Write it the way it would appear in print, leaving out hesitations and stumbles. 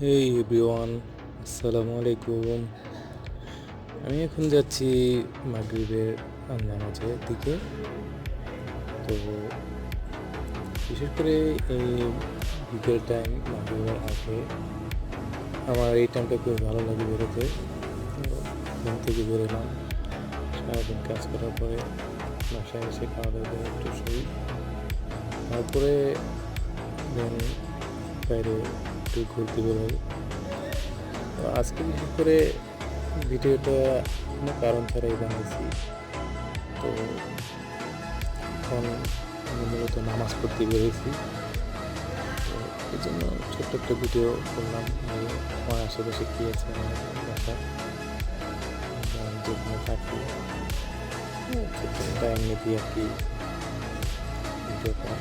হেই everyone, আসসালামু আলাইকুম। আমি এখন যাচ্ছি মাগরিবের নামাজের দিকে। তো বিশেষ করে এই বিকেল টাইম মাগরিবের আগে আমার এই টাইমটা খুব ভালো লাগে বেরোতে। ঘুম থেকে বেরোলাম, সারাদিন কাজ করার পরে বাসায় এসে খাওয়া দাওয়া করে একটু শুই, তারপরে দেন বাইরে একটু ঘুরতে বেরোই। তো আজকে বিশেষ করে ভিডিওটা কোনো কারণ ছাড়াই বানিয়েছি। তো এখন আমি মূলত নামাজ পড়তে বেরিয়েছি। তো এই জন্য ছোট্ট একটা ভিডিও করলাম যে আমার আশেপাশে কী আছে, আমার বাসা যেখানে থাকি, ছোট্ট টাইম নিয়ে আর কি ভিডিও করা।